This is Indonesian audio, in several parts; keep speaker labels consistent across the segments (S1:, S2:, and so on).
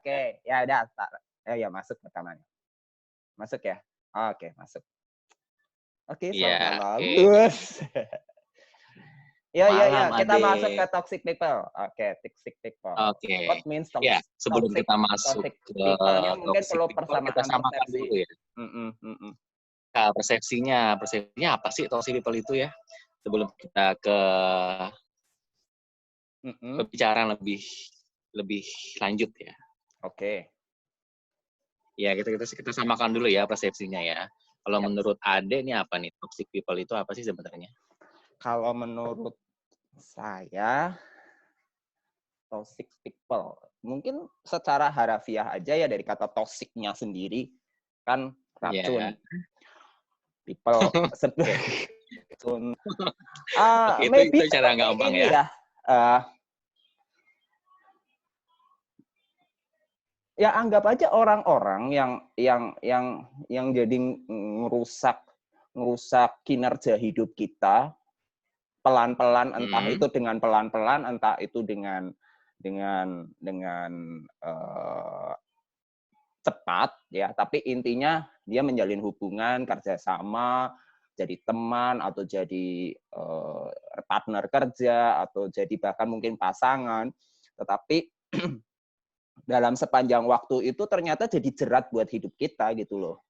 S1: Oke, ya udah. Ya masuk pertamanya. Masuk ya? Oke, masuk. Oke, selamat
S2: Iya,
S1: malam.
S2: oke.
S1: Ya.
S2: Malam,
S1: Kita masuk ke
S2: Ade.
S1: toxic people. Oke, toxic people.
S2: Oke.
S1: What means
S2: Ya, sebelum
S1: toxic?
S2: kita masuk
S1: Toxic
S2: ke
S1: people-nya mungkin
S2: toxic
S1: perlu
S2: people, kita
S1: persamaan
S2: samakan
S1: persepsi.
S2: dulu ya. Nah, persepsinya apa sih toxic people itu ya? Sebelum kita ke pembicaraan lebih lanjut ya.
S1: Oke.
S2: Ya, kita samakan dulu ya persepsinya ya. Kalau menurut Ade ini apa nih toxic people itu apa sih sebenarnya?
S1: Kalau menurut saya toxic people mungkin secara harafiah aja ya dari kata toxicnya sendiri kan racun.
S2: Iya.
S1: People
S2: Oke.
S1: racun.
S2: Oke,
S1: Maybe
S2: itu cara
S1: seperti
S2: gampang
S1: ini
S2: ya.
S1: ya. Ya anggap aja orang-orang yang jadi ngerusak kinerja hidup kita pelan-pelan, entah itu dengan pelan-pelan, entah itu dengan cepat ya, tapi intinya dia menjalin hubungan kerjasama, jadi teman atau jadi partner kerja atau jadi bahkan mungkin pasangan, tetapi dalam sepanjang waktu itu ternyata jadi jerat buat hidup kita gitu loh.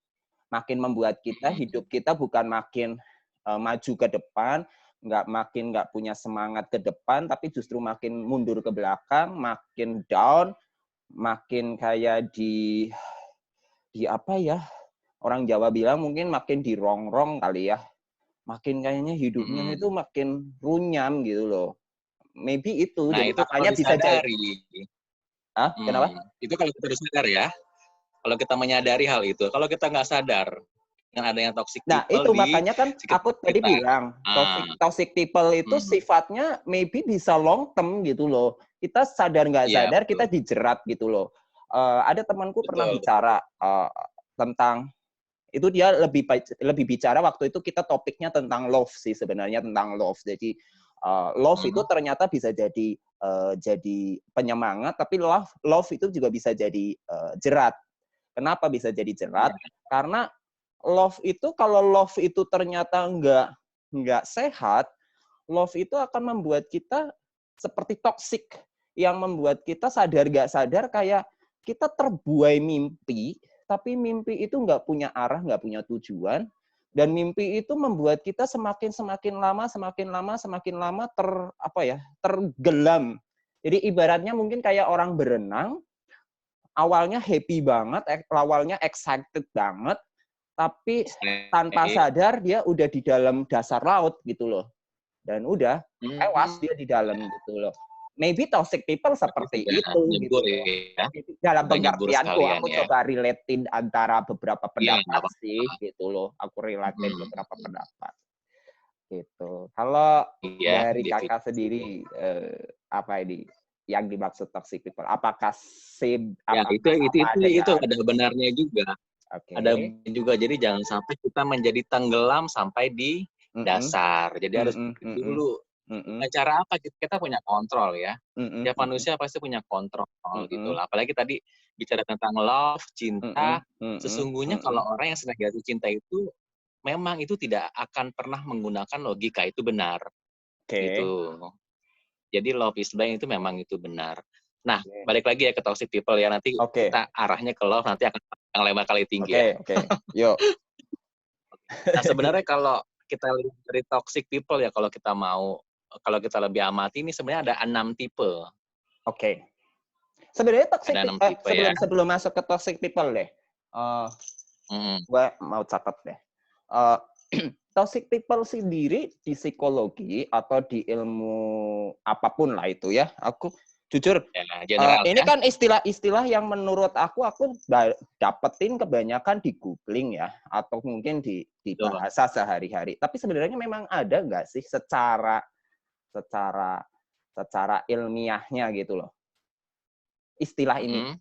S1: Makin membuat kita hidup kita bukan makin maju ke depan, nggak punya semangat ke depan, tapi justru makin mundur ke belakang, makin down, makin kayak di apa ya? Orang Jawa bilang mungkin makin dirongrong kali ya. Makin kayaknya hidupnya itu makin runyam gitu loh. Maybe itu,
S2: Nah,
S1: jadi
S2: itu kalau
S1: makanya bisa jadi.
S2: disadari.
S1: Kenapa?
S2: Itu kalau kita sadar ya. Kalau kita menyadari hal itu. Kalau kita nggak sadar dengan adanya toxic
S1: Nah,
S2: people
S1: itu
S2: di
S1: makanya kan aku
S2: sekitar
S1: tadi
S2: kita.
S1: bilang, toxic people itu sifatnya maybe bisa long term gitu loh. Kita sadar nggak
S2: Iya,
S1: sadar,
S2: betul.
S1: kita dijerat gitu loh. Ada temanku pernah
S2: Betul.
S1: bicara tentang, itu dia lebih bicara waktu itu kita topiknya tentang love sih sebenarnya, tentang love. Jadi love itu ternyata bisa jadi penyemangat, tapi love itu juga bisa jadi jerat. Kenapa bisa jadi jerat? Karena kalau love itu ternyata nggak sehat, love itu akan membuat kita seperti toksik, yang membuat kita sadar nggak sadar kayak kita terbuai mimpi, tapi mimpi itu nggak punya arah, nggak punya tujuan, dan mimpi itu membuat kita semakin lama tergelam. Jadi ibaratnya mungkin kayak orang berenang, awalnya happy banget, awalnya excited banget, tapi tanpa sadar dia udah di dalam dasar laut gitu loh. Dan udah tewas dia di dalam gitu loh. Maybe toxic people seperti itu gitu
S2: Nyebur
S1: loh.
S2: ya.
S1: Dalam
S2: Udah nyebur
S1: pengertianku,
S2: sekalian
S1: aku
S2: ya.
S1: coba relatein antara beberapa
S2: Iya, nggak
S1: pendapat
S2: apa-apa.
S1: sih gitu loh. Aku relatein beberapa pendapat. Gitu. Kalau dari kakak sendiri, apa ini yang dimaksud toxic people? Apakah
S2: Ya,
S1: apakah
S2: itu
S1: sama
S2: itu
S1: dengan
S2: ada benarnya juga. Ada juga. Jadi jangan sampai kita menjadi tenggelam sampai di dasar. Jadi harus pikir dulu. Dengan cara apa kita punya kontrol ya. Tiap manusia pasti punya kontrol gitu lah. Apalagi tadi bicara tentang love, cinta. Sesungguhnya kalau orang yang sedang jatuh cinta itu memang itu tidak akan pernah menggunakan logika, itu benar. Gitu. Jadi love is blind itu memang itu benar. Nah, balik lagi ya ke toxic people ya, nanti kita arahnya ke love, nanti akan yang lebar kali tinggi ya.
S1: Oke. Yuk.
S2: Nah, sebenarnya kalau kita lihat dari toxic people ya, kalau kita lebih amati ini sebenarnya ada 6 tipe.
S1: Oke. Sebenarnya toxic
S2: Ada 6 tipe ya.
S1: sebelum masuk ke toxic people deh. Gue mau catat deh. Toxic people sendiri di psikologi atau di ilmu apapun lah itu ya. Aku jujur, ini kan istilah-istilah yang menurut aku dapetin kebanyakan di googling ya, atau mungkin di bahasa sehari-hari. Tapi sebenarnya memang ada nggak sih secara ilmiahnya gitu loh istilah ini?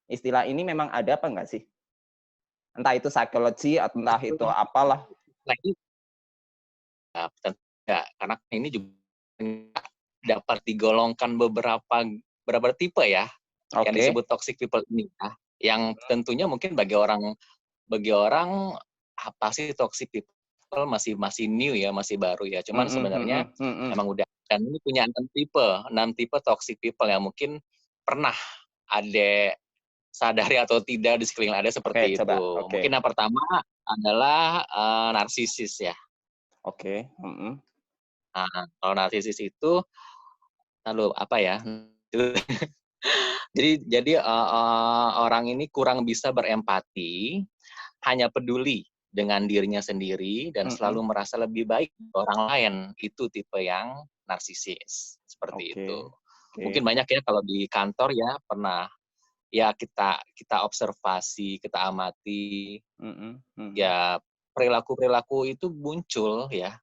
S1: Istilah ini memang ada apa nggak sih? Entah itu psikologi atau entah itu apalah.
S2: Ya, karena ini juga dapat digolongkan beberapa tipe ya. yang disebut toxic people ini ya. Yang tentunya mungkin bagi orang apa sih toxic people masih new ya, masih baru ya. Cuman sebenarnya emang udah, dan ini punya 6 tipe toxic people yang mungkin pernah ada sadari atau tidak di sekeliling ada seperti itu. Mungkin yang pertama adalah narsisis ya. Nah, kalau narsisis itu lalu apa ya? jadi orang ini kurang bisa berempati, hanya peduli dengan dirinya sendiri dan selalu merasa lebih baik orang lain. Itu tipe yang narsisis seperti itu. Mungkin banyak ya kalau di kantor ya pernah ya kita observasi, kita amati, ya perilaku itu muncul ya.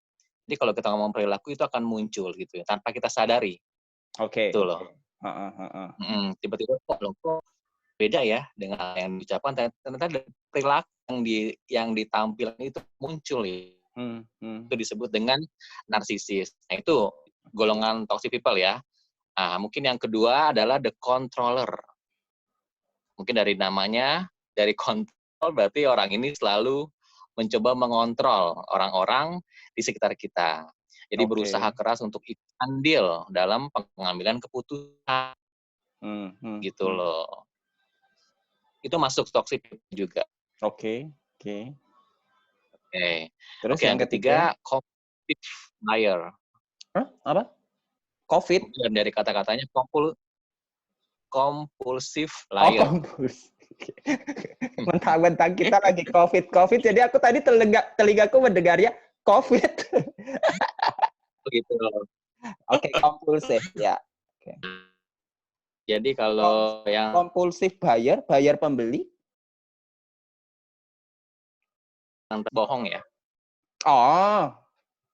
S2: Jadi kalau kita ngomong perilaku itu akan muncul gitu ya, tanpa kita sadari. Itu loh. Tiba-tiba kok beda ya dengan yang diucapkan, ternyata perilaku yang ditampilkan itu muncul ya. Itu disebut dengan narsisis. Nah itu golongan toxic people ya. Nah, mungkin yang kedua adalah the controller. Mungkin dari namanya, dari kontrol berarti orang ini selalu mencoba mengontrol orang-orang di sekitar kita. Jadi berusaha keras untuk andil dalam pengambilan keputusan. Gitu loh. Itu masuk toxic juga.
S1: Oke.
S2: Terus yang ketiga compulsive liar.
S1: Apa? COVID?
S2: Dan dari kata-katanya compulsive liar.
S1: Mentang-mentang kita lagi COVID, jadi aku tadi telingaku mendengarnya COVID.
S2: Begitu.
S1: Kompulsif ya.
S2: Jadi kalau yang
S1: kompulsif buyer pembeli,
S2: yang bohong ya.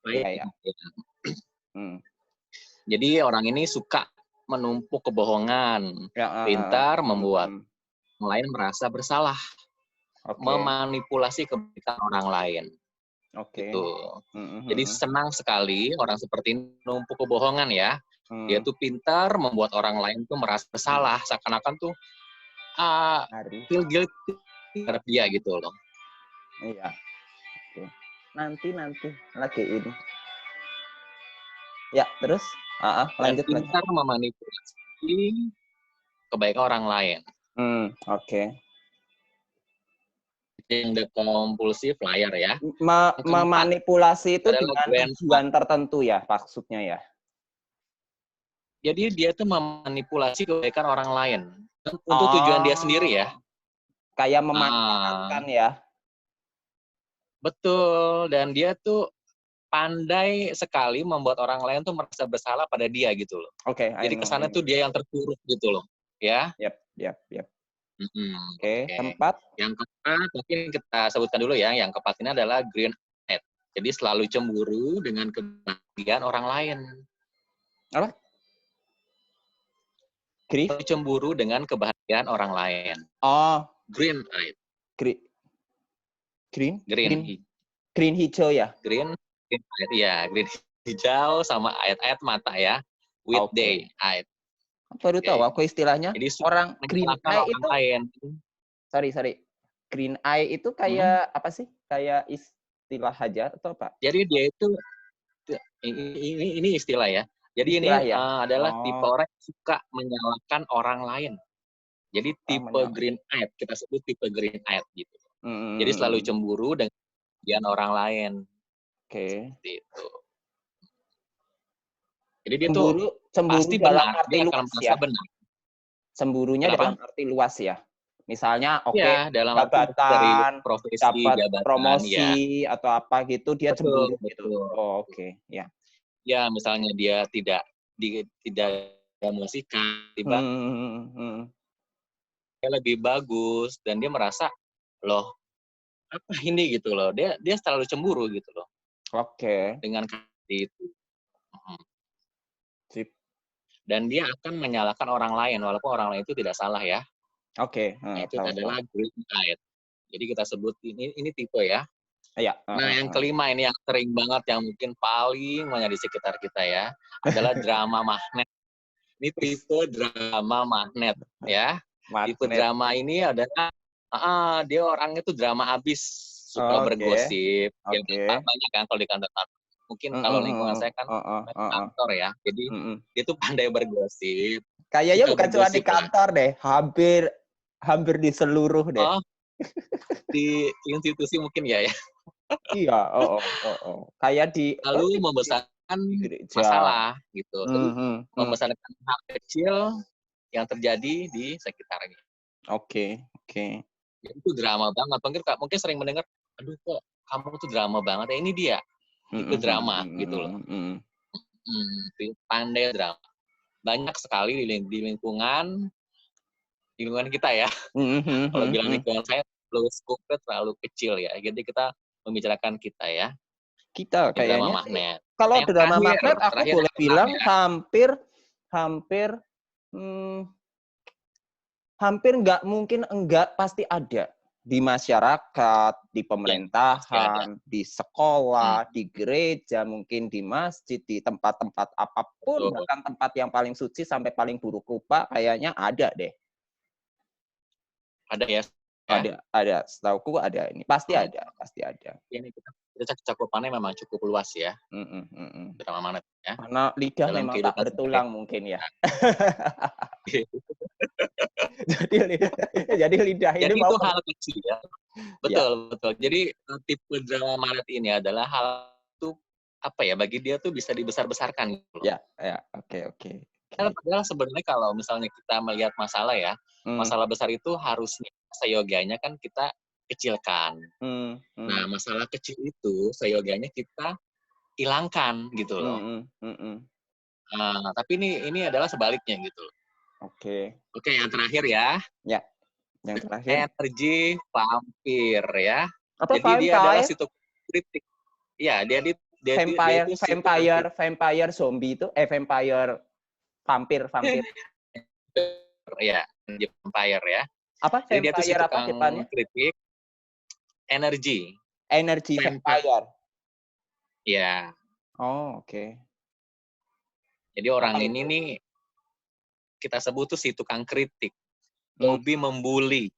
S1: Iya.
S2: Jadi orang ini suka menumpuk kebohongan, pintar membuat orang lain merasa bersalah, memanipulasi kebaikan orang lain. Gitu. Jadi senang sekali orang seperti ini menumpuk kebohongan ya. Dia tuh pintar membuat orang lain tuh merasa bersalah, seakan-akan tuh feel guilty terhadap dia gitu loh.
S1: Iya. Nanti lagi ini. Ya, terus lanjut.
S2: Pintar memanipulasi kebaikan orang lain. Yang the compulsive liar ya.
S1: Memanipulasi itu dengan tujuan tertentu ya, maksudnya ya.
S2: Jadi dia tuh memanipulasi kebaikan orang lain untuk tujuan dia sendiri ya.
S1: Kayak memanfaatkan ya.
S2: Betul, dan dia tuh pandai sekali membuat orang lain tuh merasa bersalah pada dia gitu loh. Jadi kesannya tuh dia yang terpuruk gitu loh, ya.
S1: Yap.
S2: Tempat. Yang keempat mungkin kita sebutkan dulu ya. Yang keempat ini adalah green eyed. Jadi selalu cemburu dengan kebahagiaan orang lain.
S1: Apa?
S2: Cemburu dengan kebahagiaan orang lain. Green eyed.
S1: Green hijau ya?
S2: Green ya, green hijau sama eyed mata ya. Weekday eyed.
S1: Baru tahu aku istilahnya.
S2: Jadi
S1: orang green eye itu
S2: lain.
S1: Sorry. Green eye itu kayak apa sih? Kayak istilah aja atau apa?
S2: Jadi dia itu ini istilah ya. Jadi istilah ini adalah tipe orang yang suka menyalahkan orang lain. Jadi tipe green eyed, kita sebut tipe green eyed gitu. Jadi selalu cemburu dengan orang lain. Seperti itu. Jadi dia
S1: cemburu
S2: pasti
S1: dalam
S2: benar,
S1: arti luas ya.
S2: Benar.
S1: Cemburunya dalam arti luas ya. Misalnya
S2: dalam
S1: jabatan,
S2: dari profesi,
S1: dapat
S2: jabatan,
S1: promosi atau apa gitu, dia cemburu gitu. Ya.
S2: Ya, misalnya dia tidak promosikan, tiba dia lebih bagus dan dia merasa loh apa ini gitu loh. Dia selalu cemburu gitu loh. Dengan itu. Dan dia akan menyalahkan orang lain walaupun orang lain itu tidak salah ya. Itu adalah green eyed. Jadi kita sebut ini tipe ya. Nah, yang kelima ini yang sering banget yang mungkin paling banyak di sekitar kita ya adalah drama magnet. Ini tipe drama magnet ya.
S1: Magnet.
S2: Tipe drama ini adalah dia orangnya tuh drama abis, suka bergosip. Ya banyak kan kalau di kantor-kantor. Mungkin kalau lingkungan saya kan kantor ya. Jadi dia tuh pandai bergosip.
S1: Kayaknya bukan cuma di kantor deh, hampir di seluruh deh.
S2: Oh, di institusi mungkin ya.
S1: Iya, kayak di
S2: lalu membesarkan masalah gitu, membesarkan hal kecil yang terjadi di sekitarnya.
S1: Oke.
S2: Itu drama banget. Mungkin sering mendengar, aduh kok kamu tuh drama banget. Ya ini dia, tipe drama gitu loh. Pandai drama. Banyak sekali di lingkungan kita ya. Kalau bilang lingkungan saya, terlalu kecil ya. Jadi kita membicarakan kita ya.
S1: Kita kayaknya
S2: drama magnet.
S1: Kalau drama magnet aku boleh bilang hampir nggak mungkin enggak, pasti ada di masyarakat, di pemerintahan, di sekolah, di gereja, mungkin di masjid, di tempat-tempat apapun, bahkan tempat yang paling suci sampai paling buruk rupa, kayaknya ada deh.
S2: Ada ya?
S1: Ada. Setauku ada ini. Pasti ada.
S2: Ini kita cakupannya memang cukup luas ya. Drama magnet ya.
S1: Karena lidah memang tak bertulang mungkin ya. jadi lidah ini
S2: itu hal kecil ya. Betul. Jadi tipe drama magnet ini adalah hal itu bagi dia tuh bisa dibesar-besarkan gitu.
S1: Ya, oke.
S2: Padahal sebenarnya kalau misalnya kita melihat masalah ya, masalah besar itu harusnya seyogianya kan kita kecilkan. Nah, masalah kecil itu seyogianya kita hilangkan gitu loh. Nah, tapi ini adalah sebaliknya gitu.
S1: Oke,
S2: yang terakhir ya.
S1: Ya, yang terakhir.
S2: Energi vampir ya.
S1: Apa
S2: jadi dia adalah situ kritik. Ya, dia
S1: vampire zombie itu vampire vampir.
S2: Ya, vampire ya.
S1: Apa
S2: jadi dia tuh si
S1: apa depannya?
S2: Kritik energi
S1: vampire.
S2: Ya.
S1: Oh, oke.
S2: Jadi orang ini nih kita sebut tuh si tukang kritik. Hobi membuli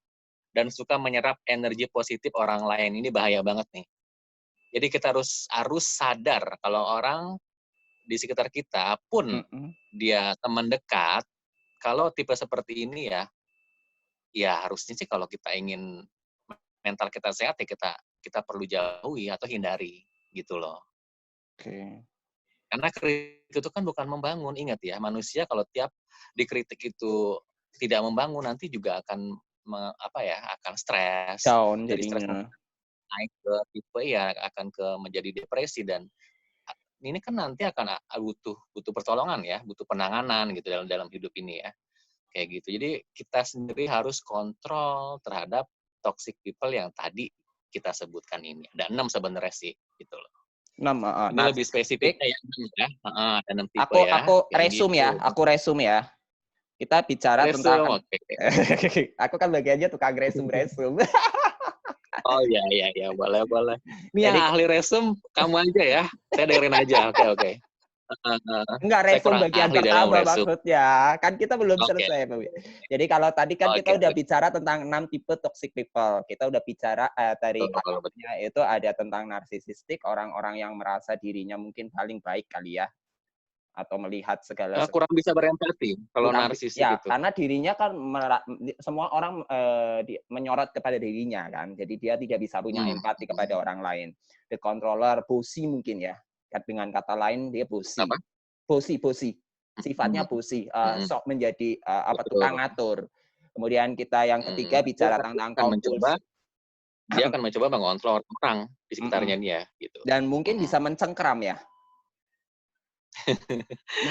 S2: dan suka menyerap energi positif orang lain. Ini bahaya banget nih. Jadi kita harus sadar kalau orang di sekitar kita pun dia teman dekat, kalau tipe seperti ini ya harusnya sih kalau kita ingin mental kita sehat ya kita perlu jauhi atau hindari gitu loh.
S1: Oke.
S2: Karena kritik itu kan bukan membangun. Ingat ya, manusia kalau tiap dikritik itu tidak membangun, nanti juga akan akan stres.
S1: Down
S2: dari stres
S1: jadinya.
S2: Naik ke tipe akan menjadi depresi, dan ini kan nanti akan butuh pertolongan ya, butuh penanganan gitu dalam hidup ini ya. Kayak gitu. Jadi kita sendiri harus kontrol terhadap toxic people yang tadi kita sebutkan ini. Ada 6 sebenarnya sih gitu loh.
S1: 6,
S2: ini lebih spesifik ya. Ada 6 tipe
S1: Aku resume ya. Kita bicara tentang aku kan bagiannya tukang resume.
S2: Oh iya, boleh. Ini yang ahli resum kamu aja ya. Saya dengerin aja. Oke.
S1: Enggak, resum bagian pertama maksudnya. Kan kita belum selesai. Jadi kalau tadi kan kita udah bicara tentang 6 tipe toxic people. Kita udah bicara dari katanya itu ada tentang narsisistik, orang-orang yang merasa dirinya mungkin paling baik kali ya. Atau melihat segala
S2: kurang bisa berempati kalau narsistik
S1: ya,
S2: itu.
S1: Karena dirinya kan semua orang menyorot kepada dirinya kan. Jadi dia tidak bisa punya empati kepada orang lain. The controller, bossy mungkin ya. Dengan kata lain dia bossy.
S2: Apa?
S1: Bossy. Sifatnya bossy, sok menjadi tukang ngatur. Kemudian kita yang ketiga bicara tentang kompulsi.
S2: Dia akan mencoba mengontrol orang di sekitarnya dia gitu.
S1: Dan mungkin bisa mencengkram ya.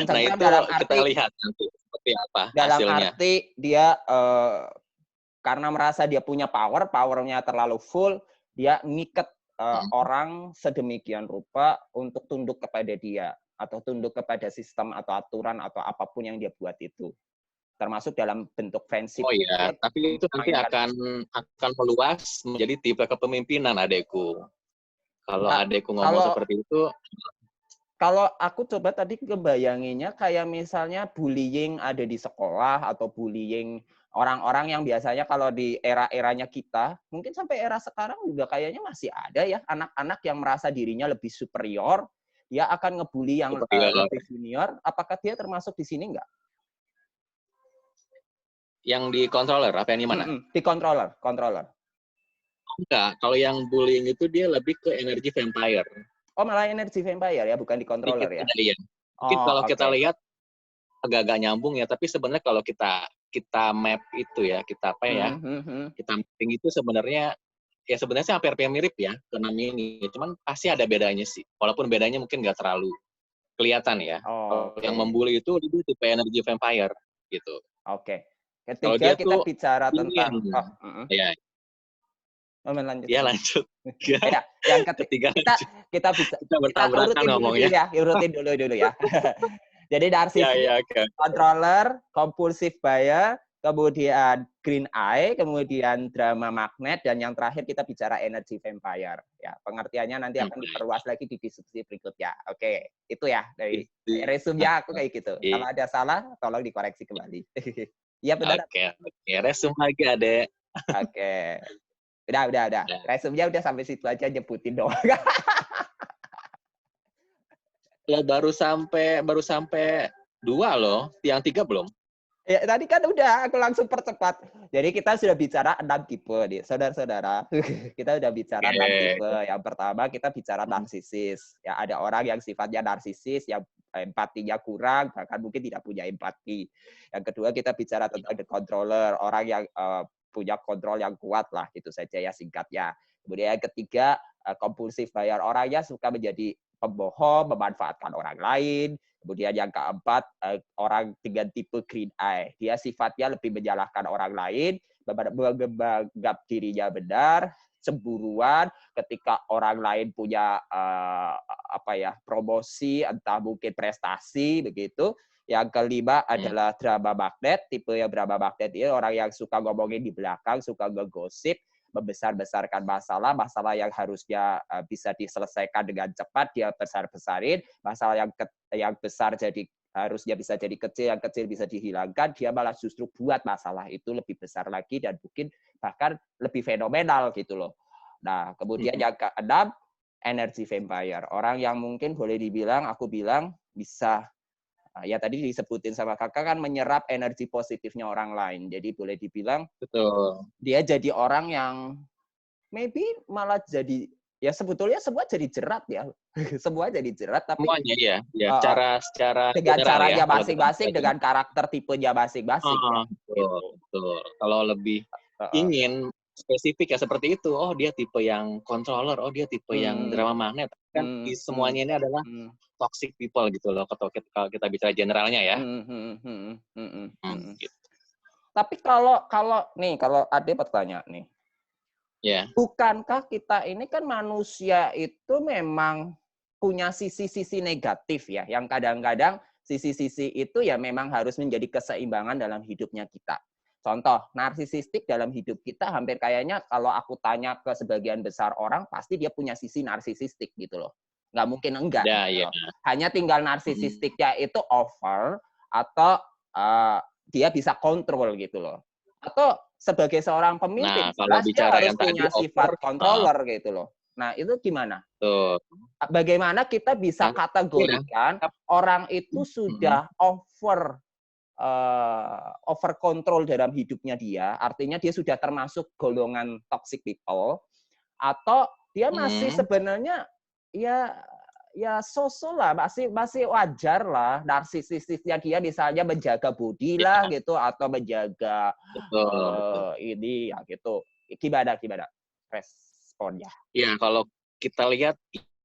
S2: Nah itu dalam arti, kita lihat nanti seperti apa
S1: dalam
S2: hasilnya.
S1: Arti dia karena merasa dia punya powernya terlalu full, dia ngiket orang sedemikian rupa untuk tunduk kepada dia atau tunduk kepada sistem atau aturan atau apapun yang dia buat itu, termasuk dalam bentuk friendship.
S2: Oh iya, tapi itu nanti akan meluas menjadi tipe kepemimpinan adekku. Kalau adekku ngomong seperti itu,
S1: Kalau aku coba tadi kebayanginnya kayak misalnya bullying ada di sekolah atau bullying orang-orang yang biasanya kalau di era-eranya kita, mungkin sampai era sekarang juga kayaknya masih ada ya anak-anak yang merasa dirinya lebih superior, dia akan ngebully yang
S2: Superior.
S1: lebih junior. Apakah dia termasuk di sini nggak?
S2: Yang di controller apa yang di mana?
S1: Di controller, controller.
S2: Enggak, kalau yang bullying itu dia lebih ke energi vampire.
S1: Oh, malah energi vampire ya, bukan di controller
S2: Sedikit
S1: ya?
S2: beda ya. Mungkin
S1: Oh,
S2: kalau kita
S1: oke.
S2: lihat agak-agak nyambung ya, tapi sebenarnya kalau kita map itu ya, kita apa ya, kita mapping itu sebenarnya ya sebenarnya sih hampir mirip ya ke namanya ini. Cuman pasti ada bedanya sih. Walaupun bedanya mungkin nggak terlalu kelihatan ya. Kalau yang
S1: Oke.
S2: membuli itu dia tipe energi vampire gitu.
S1: Oke.
S2: Kalau
S1: Ketiga
S2: dia
S1: kita
S2: tuh
S1: bicara
S2: dingin.
S1: tentang
S2: Ya,
S1: lanjut.
S2: ya lanjut. Ya,
S1: Ya, yang
S2: ketiga
S1: kita
S2: lanjut.
S1: kita bisa
S2: Kita
S1: kita
S2: bertabrakan
S1: urutin dulu
S2: ngomongnya.
S1: ya, urutin dulu ya. Jadi
S2: Ya,
S1: narsisis,
S2: ya, oke.
S1: controller, compulsive buyer, kemudian green eye, kemudian drama magnet, dan yang terakhir kita bicara energy vampire. Ya, pengertiannya nanti akan diperluas lagi di diskusi berikutnya. Oke, itu ya dari resumenya aku kayak gitu. Kalau ada salah, tolong dikoreksi kembali. Iya benar.
S2: Oke. Resume lagi, Adek.
S1: Oke. Udah.
S2: Nah,
S1: Resumenya udah sampai situ aja, nyebutin doang.
S2: lo baru sampai 2 loh, yang 3 belum?
S1: Ya, tadi kan udah, aku langsung percepat. Jadi kita sudah bicara 6 tipe nih, saudara-saudara. Kita udah bicara 6 tipe. Yang pertama kita bicara narsisis. Ya, ada orang yang sifatnya narsisis, yang empatinya kurang, bahkan mungkin tidak punya empati. Yang kedua kita bicara tentang the controller, orang yang punya kontrol yang kuat lah, gitu saja ya singkatnya. Kemudian yang ketiga, compulsive buyer, orangnya suka menjadi pembohong, memanfaatkan orang lain. Kemudian yang keempat, orang dengan tipe green eye. Dia sifatnya lebih menyalahkan orang lain, menganggap dirinya benar, cemburuan ketika orang lain punya promosi, entah mungkin prestasi begitu. Yang kelima adalah drama magnet. Tipe yang drama magnet ini orang yang suka ngomongin di belakang, suka ngegosip, membesar-besarkan masalah yang harusnya bisa diselesaikan dengan cepat, dia besar-besarin, masalah yang besar jadi harusnya bisa jadi kecil, yang kecil bisa dihilangkan, dia malah justru buat masalah itu lebih besar lagi dan mungkin bahkan lebih fenomenal gitu loh. Nah, kemudian yang keenam, energy vampire. Orang yang mungkin boleh dibilang, aku bilang bisa ya tadi disebutin sama kakak kan menyerap energi positifnya orang lain. Jadi boleh dibilang
S2: Betul.
S1: dia jadi orang yang maybe malah jadi ya sebetulnya semua jadi jerat ya. Semua jadi jerat tapi
S2: Semuanya ya, secara
S1: dengan
S2: general ya
S1: caranya
S2: kalau kita
S1: masing-masing,
S2: bicara.
S1: dengan karakter tipenya masing-masing ya. Gitu.
S2: Betul. Kalau lebih ingin spesifik ya seperti itu, oh dia tipe yang controller, oh dia tipe yang drama magnet. Kan semuanya ini adalah toxic people gitu loh, kalau kita bicara generalnya ya. Gitu.
S1: Tapi kalau Ade bertanya nih, bukankah kita ini kan manusia itu memang punya sisi-sisi negatif ya, yang kadang-kadang sisi-sisi itu ya memang harus menjadi keseimbangan dalam hidupnya kita. Contoh, narsisistik dalam hidup kita hampir kayaknya kalau aku tanya ke sebagian besar orang, pasti dia punya sisi narsisistik gitu loh. Nggak mungkin enggak. Gitu loh. Hanya tinggal narsisistiknya itu over, atau dia bisa kontrol gitu loh. Atau sebagai seorang pemimpin,
S2: kalau
S1: jelas dia
S2: bicara
S1: harus
S2: yang tadi
S1: punya sifat controller gitu loh. Nah, itu gimana?
S2: Tuh.
S1: Bagaimana kita bisa kategorikan orang itu sudah over control dalam hidupnya dia, artinya dia sudah termasuk golongan toxic people, atau dia masih sebenarnya ya sosok lah, masih wajar lah, narsisisnya dia misalnya menjaga body lah gitu, atau menjaga
S2: betul.
S1: ini ya gitu. Gimana responnya?
S2: Ya kalau kita lihat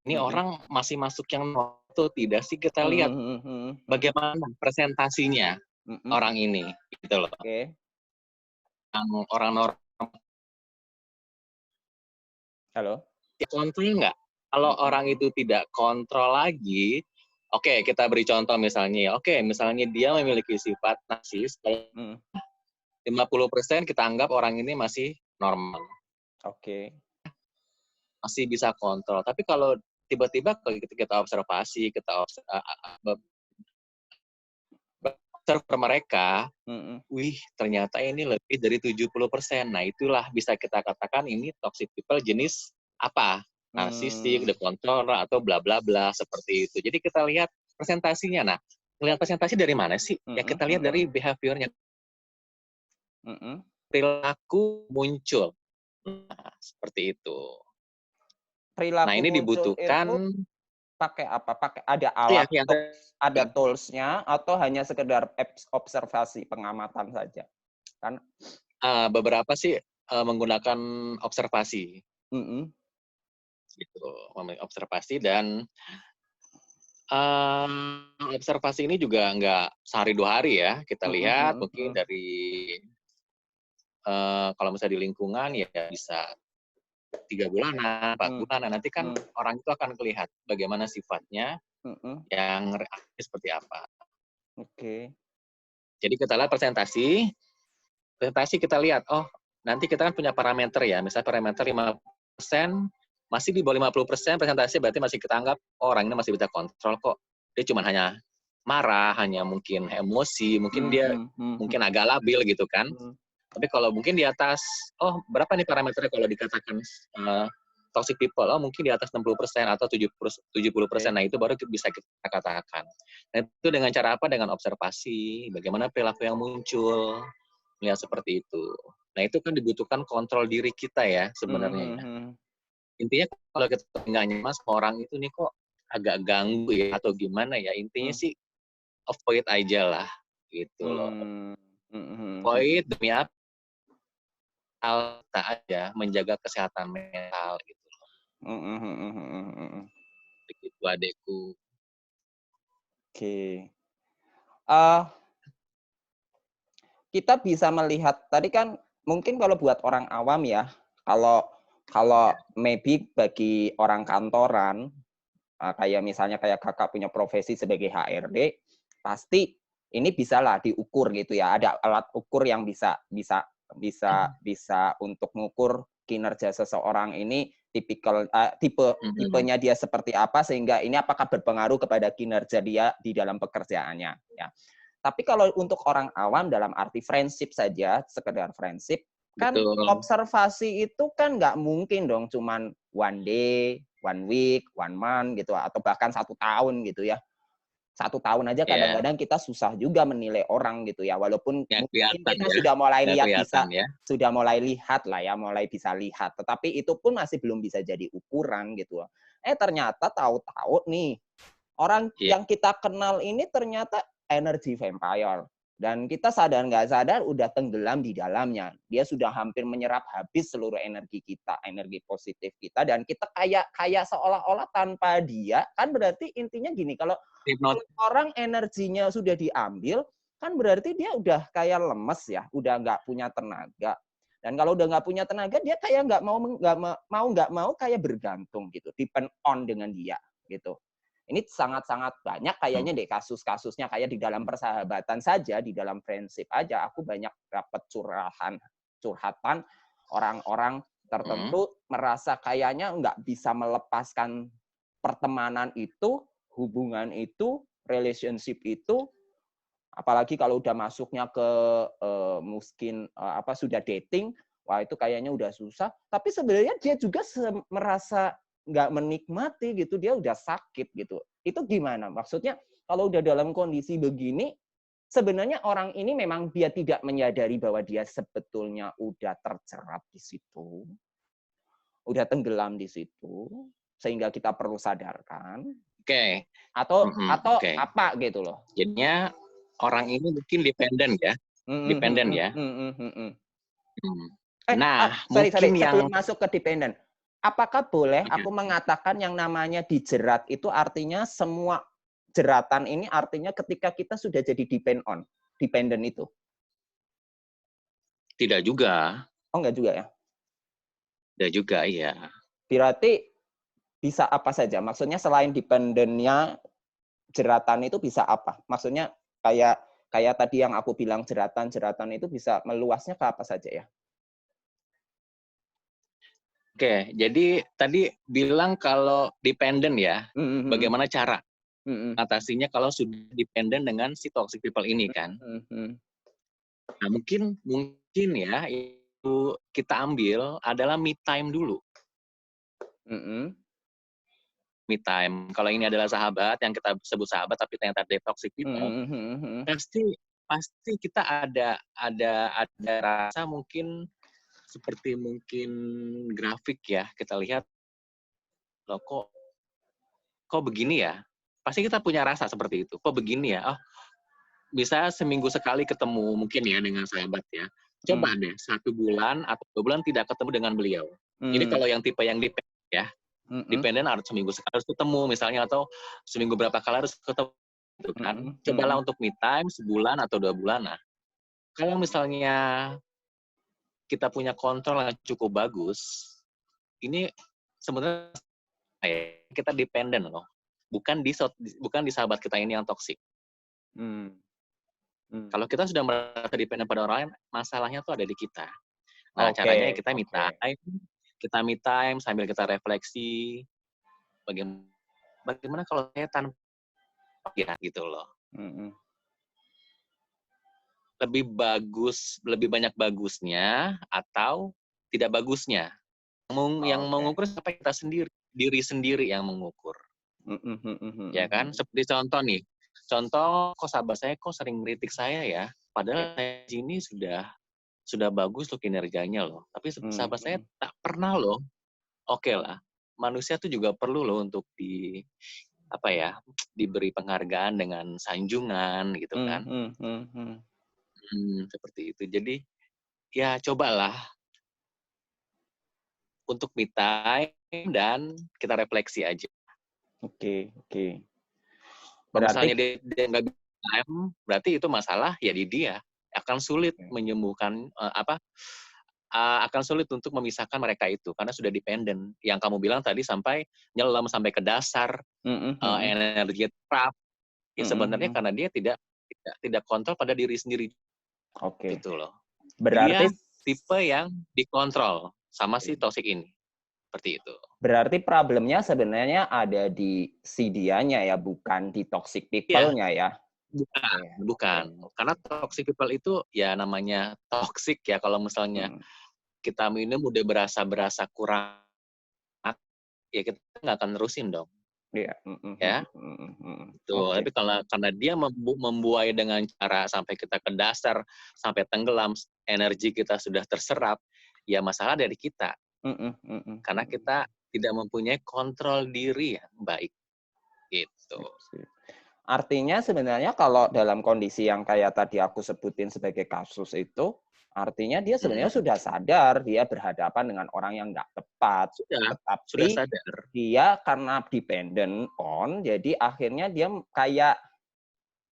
S2: ini orang masih masuk yang atau tidak sih, kita lihat bagaimana presentasinya orang ini gitu loh. Yang orang-orang
S1: Halo?
S2: kontrol nggak? Kalau orang itu tidak kontrol lagi, oke, kita beri contoh misalnya, misalnya dia memiliki sifat narsis, 50% kita anggap orang ini masih normal.
S1: Oke.
S2: Masih bisa kontrol. Tapi kalau tiba-tiba kalau kita observasi, kita observer mereka, wih ternyata ini lebih dari 70%. Nah itulah bisa kita katakan ini toxic people jenis apa? Narsistik, the controller, atau bla bla bla seperti itu. Jadi kita lihat presentasinya. Nah, lihat presentasi dari mana sih? Ya kita lihat dari behaviornya. Perilaku muncul. Nah, seperti itu.
S1: Perilaku
S2: nah, ini dibutuhkan
S1: itu pakai apa? Pakai ada alat,
S2: ya,
S1: ada tools-nya, atau hanya sekedar observasi pengamatan saja? Kan
S2: beberapa sih menggunakan observasi. Gitu, observasi dan observasi ini juga nggak sehari 2 hari ya. Kita lihat mungkin dari kalau misalnya di lingkungan ya bisa 3 bulanan, 4 bulanan. Nanti kan orang itu akan kelihatan bagaimana sifatnya, yang reaksi seperti apa.
S1: Oke.
S2: Jadi kita lihat presentasi kita lihat, oh nanti kita kan punya parameter ya, misalnya parameter 5%, masih di bawah 50% presentasi berarti masih kita anggap orang ini masih bisa kontrol kok. Dia cuma hanya marah, hanya mungkin emosi, mungkin dia mungkin agak labil gitu kan. Tapi kalau mungkin di atas, oh berapa nih parameternya kalau dikatakan toxic people, oh mungkin di atas 60% atau 70%. Nah itu baru bisa kita katakan. Nah itu dengan cara apa? Dengan observasi, bagaimana perilaku yang muncul, melihat seperti itu. Nah itu kan dibutuhkan kontrol diri kita ya sebenarnya ya. Intinya kalau kita nggak nyaman sama orang itu nih kok agak ganggu ya atau gimana ya, intinya sih avoid aja lah gitu loh. Avoid demi apa? Kita aja menjaga kesehatan mental gitu loh. Begitu adekku.
S1: Oke. Kita bisa melihat tadi kan mungkin kalau buat orang awam ya, kalau maybe bagi orang kantoran, kayak misalnya kayak kakak punya profesi sebagai HRD, pasti ini bisalah diukur gitu ya. Ada alat ukur yang bisa untuk mengukur kinerja seseorang ini tipenya dia seperti apa, sehingga ini apakah berpengaruh kepada kinerja dia di dalam pekerjaannya ya. Tapi kalau untuk orang awam dalam arti friendship saja, sekedar friendship, kan observasi itu kan nggak mungkin dong cuman one day, one week, one month gitu, atau bahkan 1 tahun gitu ya. 1 tahun aja kadang-kadang kita susah juga menilai orang gitu ya, walaupun mungkin kita sudah mulai lihat lah ya, mulai bisa lihat. Tetapi itu pun masih belum bisa jadi ukuran gitu. Ternyata tahu-tahu nih, orang yang kita kenal ini ternyata energy vampire. Dan kita sadar nggak sadar udah tenggelam di dalamnya. Dia sudah hampir menyerap habis seluruh energi kita, energi positif kita. Dan kita kayak seolah-olah tanpa dia, kan berarti intinya gini, kalau orang energinya sudah diambil, kan berarti dia udah kayak lemes ya, udah nggak punya tenaga. Dan kalau udah nggak punya tenaga, dia kayak nggak mau kayak bergantung gitu, depend on dengan dia gitu. Ini sangat-sangat banyak kayaknya deh kasus-kasusnya, kayak di dalam persahabatan saja, di dalam friendship aja, aku banyak dapat curhatan orang-orang tertentu merasa kayaknya nggak bisa melepaskan pertemanan itu, hubungan itu, relationship itu, apalagi kalau udah masuknya ke mungkin sudah dating, wah itu kayaknya udah susah. Tapi sebenarnya dia juga merasa nggak menikmati gitu, dia udah sakit gitu. Itu gimana? Maksudnya kalau udah dalam kondisi begini, sebenarnya orang ini memang dia tidak menyadari bahwa dia sebetulnya udah terjerat di situ, udah tenggelam di situ, sehingga kita perlu sadarkan. Atau apa gitu loh.
S2: Jadinya orang ini mungkin dependen ya. Dependen ya.
S1: Nah, sebelum masuk ke dependen, apakah boleh aku mengatakan yang namanya dijerat itu artinya semua jeratan ini artinya ketika kita sudah jadi dependent itu?
S2: Tidak juga.
S1: Oh, enggak juga ya?
S2: Tidak juga, iya.
S1: Berarti bisa apa saja? Maksudnya selain dependennya, jeratan itu bisa apa? Maksudnya kayak tadi yang aku bilang jeratan itu bisa meluasnya ke apa saja ya?
S2: Oke, jadi tadi bilang kalau dependent ya, bagaimana cara atasinya kalau sudah dependent dengan si toxic people ini kan? Nah, mungkin ya itu kita ambil adalah me time dulu. Me time. Kalau ini adalah sahabat yang kita sebut sahabat tapi ternyata dia toxic people, pasti kita ada rasa mungkin seperti mungkin grafik ya, kita lihat loh kok begini ya? Pasti kita punya rasa seperti itu. Kok begini ya? Oh, bisa seminggu sekali ketemu mungkin ya dengan sahabat ya. Coba deh 1 bulan atau 2 bulan tidak ketemu dengan beliau. Ini kalau yang tipe yang dependent ya. Dependent harus seminggu sekali harus ketemu misalnya, atau seminggu berapa kali harus ketemu gitu kan. Cobalah untuk me time sebulan atau 2 bulan. Nah, kalau misalnya kita punya kontrol yang cukup bagus, ini sebenarnya kita dependent loh. Bukan di sahabat kita ini yang toksik. Kalau kita sudah merasa dependent pada orang lain, masalahnya tuh ada di kita. Nah, caranya kita me time. Kita me time sambil kita refleksi. Bagaimana kalau saya tanpa ya gitu loh. Lebih banyak bagusnya atau tidak bagusnya. Yang mengukur sampai kita sendiri, diri sendiri yang mengukur. Ya kan? Seperti contoh kok sahabat saya kok sering kritik saya ya, padahal saya ini sudah bagus loh kinerjanya loh, tapi sahabat saya tak pernah loh. Oke lah, manusia tuh juga perlu loh untuk diberi penghargaan dengan sanjungan gitu kan. Seperti itu. Jadi ya cobalah untuk me time dan kita refleksi aja.
S1: Oke.
S2: Kalau misalnya dia nggak bisa time, berarti itu masalah ya di dia. Akan sulit menyembuhkan akan sulit untuk memisahkan mereka itu karena sudah dependent. Yang kamu bilang tadi sampai nyelam sampai ke dasar, energi trap. Ya sebenarnya karena dia tidak kontrol pada diri sendiri. Gitu loh.
S1: Berarti
S2: dia tipe yang dikontrol sama si toxic ini. Seperti itu.
S1: Berarti problemnya sebenarnya ada di si dianya ya, bukan di toxic people-nya ya?
S2: Bukan. Karena toxic people itu ya namanya toxic ya. Kalau misalnya kita minum udah berasa kurang, ya kita nggak akan nerusin dong.
S1: Iya.
S2: Ya. Tuh, tapi karena dia membuai dengan cara sampai kita ke dasar, sampai tenggelam, energi kita sudah terserap, ya masalah dari kita. Karena kita tidak mempunyai kontrol diri yang baik. Gitu.
S1: Artinya sebenarnya kalau dalam kondisi yang kayak tadi aku sebutin sebagai kasus itu, artinya dia sebenarnya sudah sadar dia berhadapan dengan orang yang nggak tepat.
S2: Tetapi sudah sadar.
S1: Dia karena dependent on, jadi akhirnya dia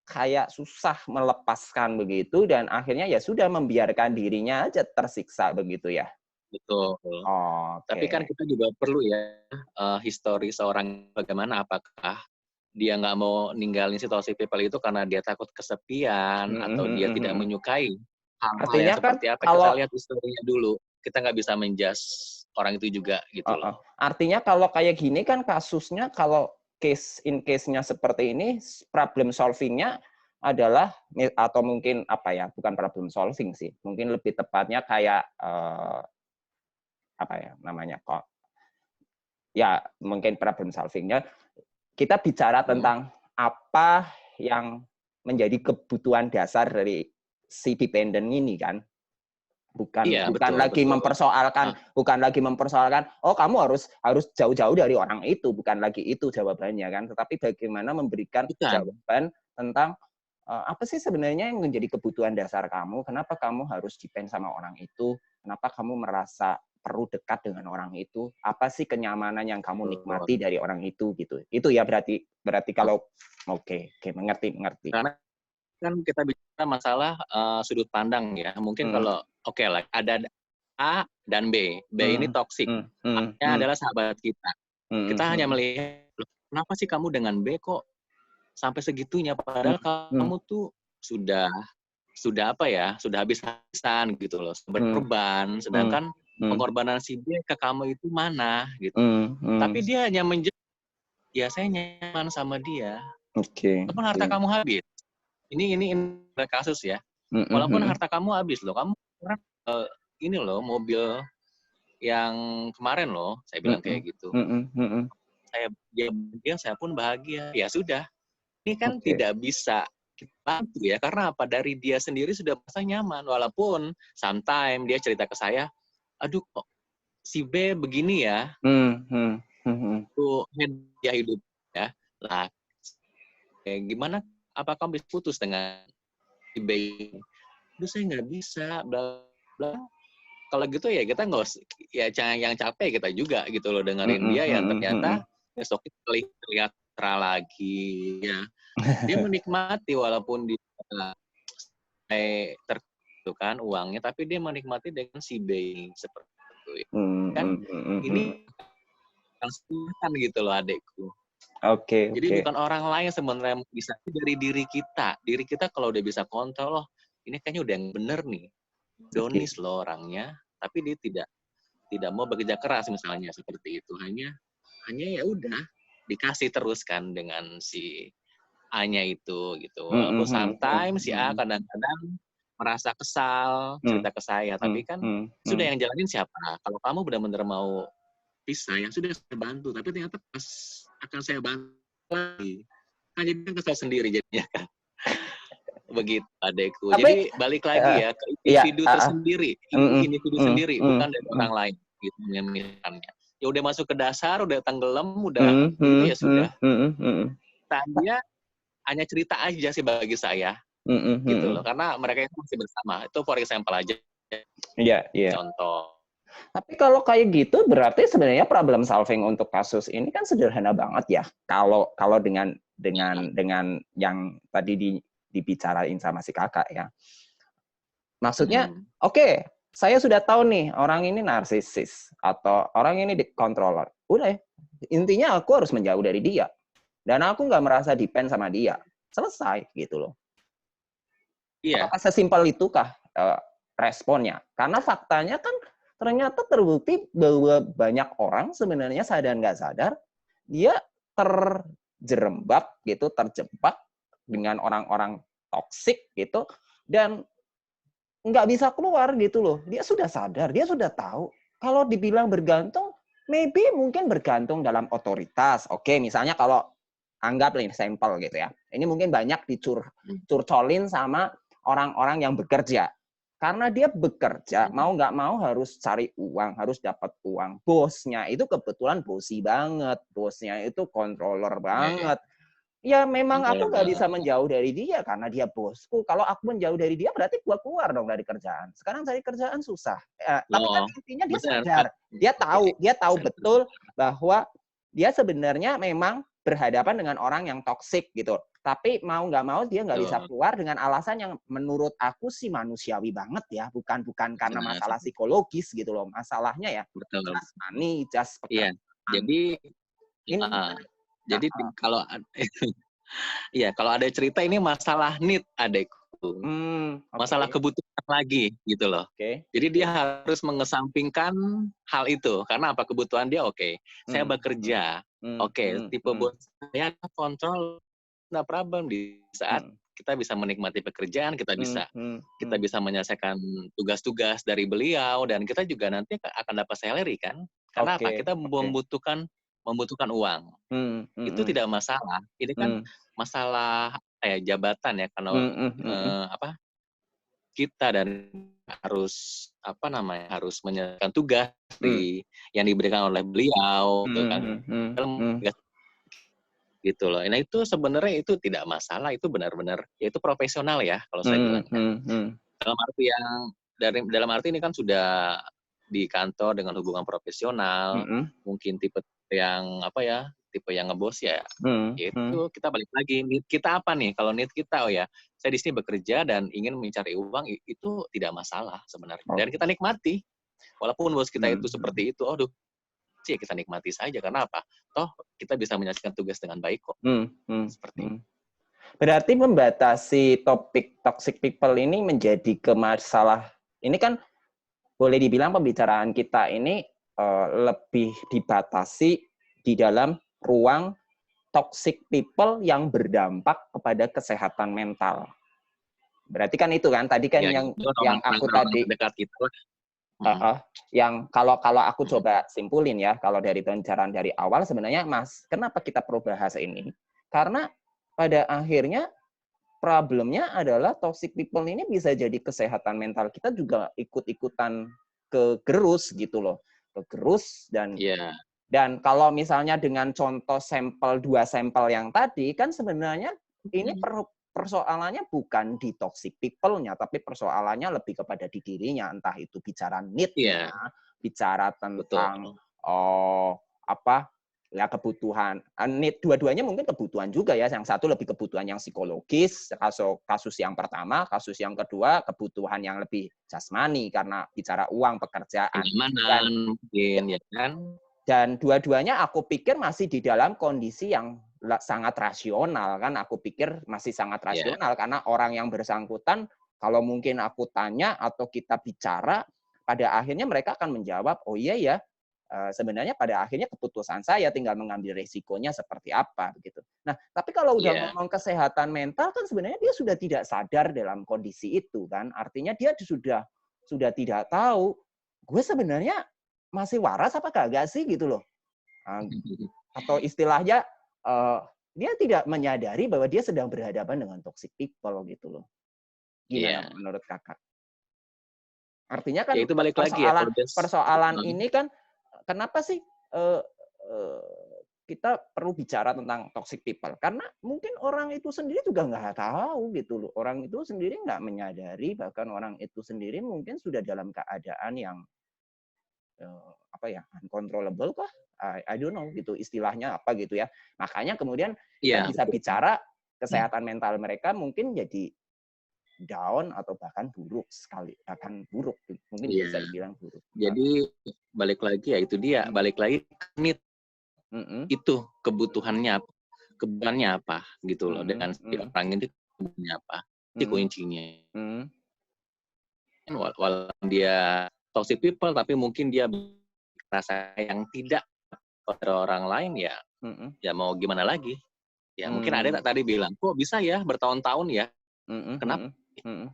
S1: kayak susah melepaskan begitu, dan akhirnya ya sudah membiarkan dirinya aja tersiksa begitu ya.
S2: Betul. Tapi kan kita juga perlu ya histori seorang bagaimana, apakah dia nggak mau ninggalin si toxic people itu karena dia takut kesepian atau dia tidak menyukai hal-hal yang seperti apa. Kita lihat historinya dulu. Kita nggak bisa menjudge orang itu juga gitu loh.
S1: Artinya kalau kayak gini kan kasusnya, kalau case-nya seperti ini, problem solving-nya adalah, atau mungkin bukan problem solving sih, mungkin lebih tepatnya kayak mungkin problem solving-nya kita bicara tentang apa yang menjadi kebutuhan dasar dari si dependent ini kan. Bukan lagi mempersoalkan oh kamu harus jauh-jauh dari orang itu, bukan lagi itu jawabannya kan, tetapi bagaimana memberikan jawaban tentang apa sih sebenarnya yang menjadi kebutuhan dasar kamu, kenapa kamu harus depend sama orang itu, kenapa kamu merasa perlu dekat dengan orang itu, apa sih kenyamanan yang kamu nikmati dari orang itu gitu. Itu ya berarti kalau oke, mengerti.
S2: Karena kan kita bicara masalah sudut pandang ya. Mungkin kalau lah ada A dan B. B ini toksik. A-nya adalah sahabat kita. Kita hanya melihat, kenapa sih kamu dengan B kok sampai segitunya, padahal kamu tuh sudah habis-habisan gitu loh, berkorban, sedangkan pengorbanan si B ke kamu itu mana gitu. Tapi dia hanya menjawab, ya saya nyaman sama dia. Walaupun harta kamu habis. Ini kasus ya. Walaupun harta kamu habis loh, kamu ini loh mobil yang kemarin loh, saya bilang kayak gitu. Saya pun bahagia. Ya sudah. Ini kan tidak bisa kita bantu ya, karena apa? Dari dia sendiri sudah merasa nyaman. Walaupun sometimes dia cerita ke saya, aduh kok si B begini ya. Tuh dia hidup ya. Lah, gimana? Apa kamu bisa putus dengan si B? Aduh saya nggak bisa. Bla bla. Kalau gitu ya kita nggak ya yang capek kita juga gitu loh dengerin dia yang ternyata besok terlihat lagi ya. Dia menikmati walaupun dia tertentu kan uangnya, tapi dia menikmati dengan si B seperti itu. Kan ini kan gitu loh adekku. Jadi bukan orang lain sebenarnya bisa dari diri kita. Diri kita kalau udah bisa kontrol, ini kayaknya udah yang bener nih. Donis loh orangnya, tapi dia tidak mau bekerja keras misalnya seperti itu. Hanya ya udah dikasih terus kan dengan si A-nya itu gitu. Walaupun sometimes si A kadang-kadang merasa kesal cerita ke saya, tapi kan sudah yang jalanin siapa? Kalau kamu benar-benar mau pisah, yang sudah saya bantu, tapi ternyata pas akan saya bantu lagi, kan jadi kesal sendiri jadinya kan. Begitu adekku. Jadi balik lagi ya ke individu tersendiri, individu sendiri, bukan dari orang lain gitu misalnya. Ya udah masuk ke dasar, udah tenggelam, udah gitu ya sudah. Tanya hanya cerita aja sih bagi saya, gitu loh. Karena mereka itu masih bersama. Itu for example aja.
S1: Iya.
S2: Contoh.
S1: Tapi kalau kayak gitu berarti sebenarnya problem solving untuk kasus ini kan sederhana banget ya. Kalau dengan yang tadi dibicarain sama si kakak ya. Maksudnya, oke, saya sudah tahu nih orang ini narsisis atau orang ini controller. Udah, intinya aku harus menjauh dari dia. Dan aku nggak merasa depend sama dia. Selesai gitu loh.
S2: Iya.
S1: Apakah sesimpel itukah responnya? Karena faktanya kan ternyata terbukti bahwa banyak orang sebenarnya sadar nggak sadar dia terjerembab gitu, terjebak dengan orang-orang toksik gitu dan nggak bisa keluar gitu loh. Dia sudah sadar, dia sudah tahu. Kalau dibilang bergantung, maybe mungkin bergantung dalam otoritas. Oke, misalnya kalau anggap nih sampel gitu ya. Ini mungkin banyak dicurcolin sama orang-orang yang bekerja. Karena dia bekerja, mau nggak mau harus cari uang, harus dapat uang. Bosnya itu kebetulan bosi banget. Bosnya itu controller banget. Ya memang aku nggak bisa menjauh dari dia karena dia bosku. Kalau aku menjauh dari dia berarti gua keluar dong dari kerjaan. Sekarang cari kerjaan susah. Tapi kan intinya dia sadar. Dia tahu betul bahwa dia sebenarnya memang berhadapan dengan orang yang toksik gitu. Tapi mau nggak mau dia nggak bisa keluar dengan alasan yang menurut aku sih manusiawi banget ya. Bukan karena masalah psikologis gitu loh. Masalahnya ya just money, just pekerjaan.
S2: Jadi kalau iya, kalau ada cerita ini masalah need adekku. Masalah kebutuhan lagi gitu loh. Jadi dia harus mengesampingkan hal itu karena apa? Kebutuhan dia saya bekerja. Tipe bos saya kontrol, no problem di saat kita bisa menikmati pekerjaan, kita bisa menyelesaikan tugas-tugas dari beliau dan kita juga nanti akan dapat salary kan? Karena apa? Kita membutuhkan uang. Itu tidak masalah. Ini kan masalah jabatan ya kalau kita dan harus harus menyelesaikan tugas yang diberikan oleh beliau gitu loh. Nah itu sebenarnya itu tidak masalah, itu benar-benar ya itu profesional ya kalau saya bilang kan. Dalam arti ini kan sudah di kantor dengan hubungan profesional, mungkin tipe yang tipe yang ngebos ya. Itu kita balik lagi, need kita apa nih? Kalau need kita saya di sini bekerja dan ingin mencari uang itu tidak masalah sebenarnya. Dan kita nikmati. Walaupun bos kita itu seperti itu, sih kita nikmati saja karena apa? Toh kita bisa menyelesaikan tugas dengan baik kok. Seperti itu.
S1: Berarti membatasi topik toxic people ini menjadi masalah. Ini kan boleh dibilang pembicaraan kita ini lebih dibatasi di dalam ruang toxic people yang berdampak kepada kesehatan mental. Berarti kan itu kan tadi kan
S2: Ya,
S1: yang
S2: itu
S1: aku tadi
S2: dekat kita.
S1: yang kalau aku coba simpulin ya, kalau dari pembicaraan dari awal sebenarnya Mas, kenapa kita perlu bahas ini? Karena pada akhirnya problemnya adalah toxic people ini bisa jadi kesehatan mental kita juga ikut-ikutan kegerus gitu loh. Kegerus dan kalau misalnya dengan contoh sampel 2 sampel yang tadi kan sebenarnya ini persoalannya bukan di toxic people-nya, tapi persoalannya lebih kepada di dirinya, entah itu bicara need-nya, bicara tentang ya kebutuhan need, dua-duanya mungkin kebutuhan juga ya, yang satu lebih kebutuhan yang psikologis, kasus yang pertama, kasus yang kedua kebutuhan yang lebih jasmani karena bicara uang, pekerjaan,
S2: kenyamanan mungkin ya kan.
S1: Dan dua-duanya aku pikir masih di dalam kondisi yang sangat rasional kan, aku pikir masih sangat rasional karena orang yang bersangkutan kalau mungkin aku tanya atau kita bicara, pada akhirnya mereka akan menjawab, oh iya ya, sebenarnya pada akhirnya keputusan saya tinggal mengambil resikonya seperti apa begitu. Nah, tapi kalau udah ngomong kesehatan mental kan sebenarnya dia sudah tidak sadar dalam kondisi itu kan, artinya dia sudah tidak tahu gue sebenarnya masih waras apa kagak sih gitu loh. Atau istilahnya dia tidak menyadari bahwa dia sedang berhadapan dengan toxic people gitu loh. Gimana menurut Kakak? Artinya kan
S2: ya, itu balik
S1: persoalan ini kan kenapa sih kita perlu bicara tentang toxic people? Karena mungkin orang itu sendiri juga nggak tahu gitu loh. Orang itu sendiri nggak menyadari, bahkan orang itu sendiri mungkin sudah dalam keadaan yang uncontrollable kah? I don't know gitu istilahnya apa gitu ya. Makanya kemudian kita bisa bicara kesehatan mental mereka mungkin jadi down atau bahkan buruk sekali, bahkan buruk mungkin bisa dibilang buruk.
S2: Jadi balik lagi ya itu dia, balik lagi need itu kebutuhannya apa gitu loh, dengan si orang ini kebutuhannya apa, itu kuncinya. Walaupun dia toxic people tapi mungkin dia rasa yang tidak pada orang lain ya, ya mau gimana lagi? Ya mungkin ada tadi bilang, kok bisa ya bertahun-tahun ya? Kenapa?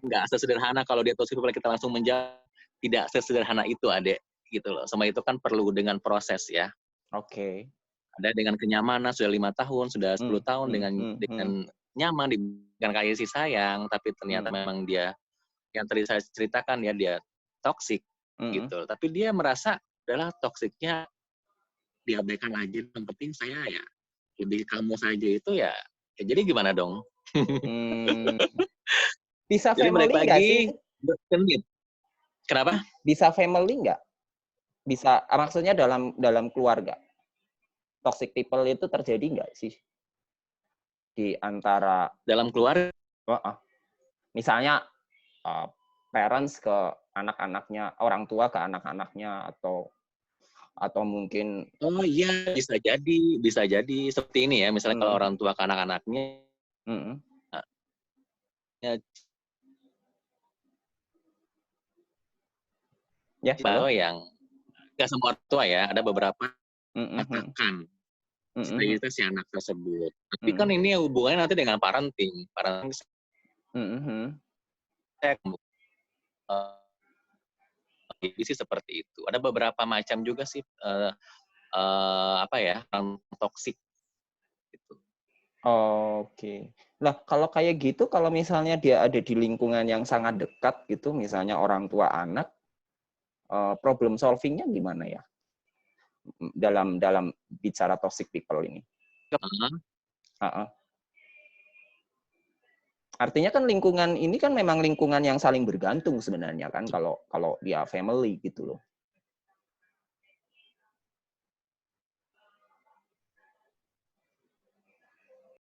S2: Nggak sesederhana kalau dia toxic people kita langsung menjawab, tidak sesederhana itu adek gitu loh. Semua itu kan perlu dengan proses ya.
S1: Oke.
S2: Ada dengan kenyamanan sudah 5 tahun, sudah 10 tahun dengan nyaman diberikan kasih sayang, tapi ternyata memang dia yang tadi saya ceritakan ya dia toxic gitu. Tapi dia merasa adalah toksiknya diabaikan aja, yang penting saya ya lebih kamu saja itu ya jadi gimana dong?
S1: Bisa
S2: jadi
S1: family nggak sih?
S2: Kenapa?
S1: Bisa family nggak? Bisa, maksudnya dalam keluarga. Toxic people itu terjadi nggak sih? Di antara
S2: dalam keluarga?
S1: Misalnya parents ke anak-anaknya, orang tua ke anak-anaknya, atau mungkin
S2: iya bisa jadi seperti ini ya, misalnya kalau orang tua ke anak-anaknya bahwa yang nggak semua orang tua ya, ada beberapa katakan integritas si anak tersebut. Tapi kan ini hubungannya nanti dengan parenting sih seperti itu. Ada beberapa macam juga sih orang toksik gitu.
S1: Oke. Nah, kalau kayak gitu, kalau misalnya dia ada di lingkungan yang sangat dekat gitu, misalnya orang tua anak, problem solving-nya gimana ya? Dalam bicara toxic people ini. Artinya kan lingkungan ini kan memang lingkungan yang saling bergantung sebenarnya kan, kalau dia family gitu loh.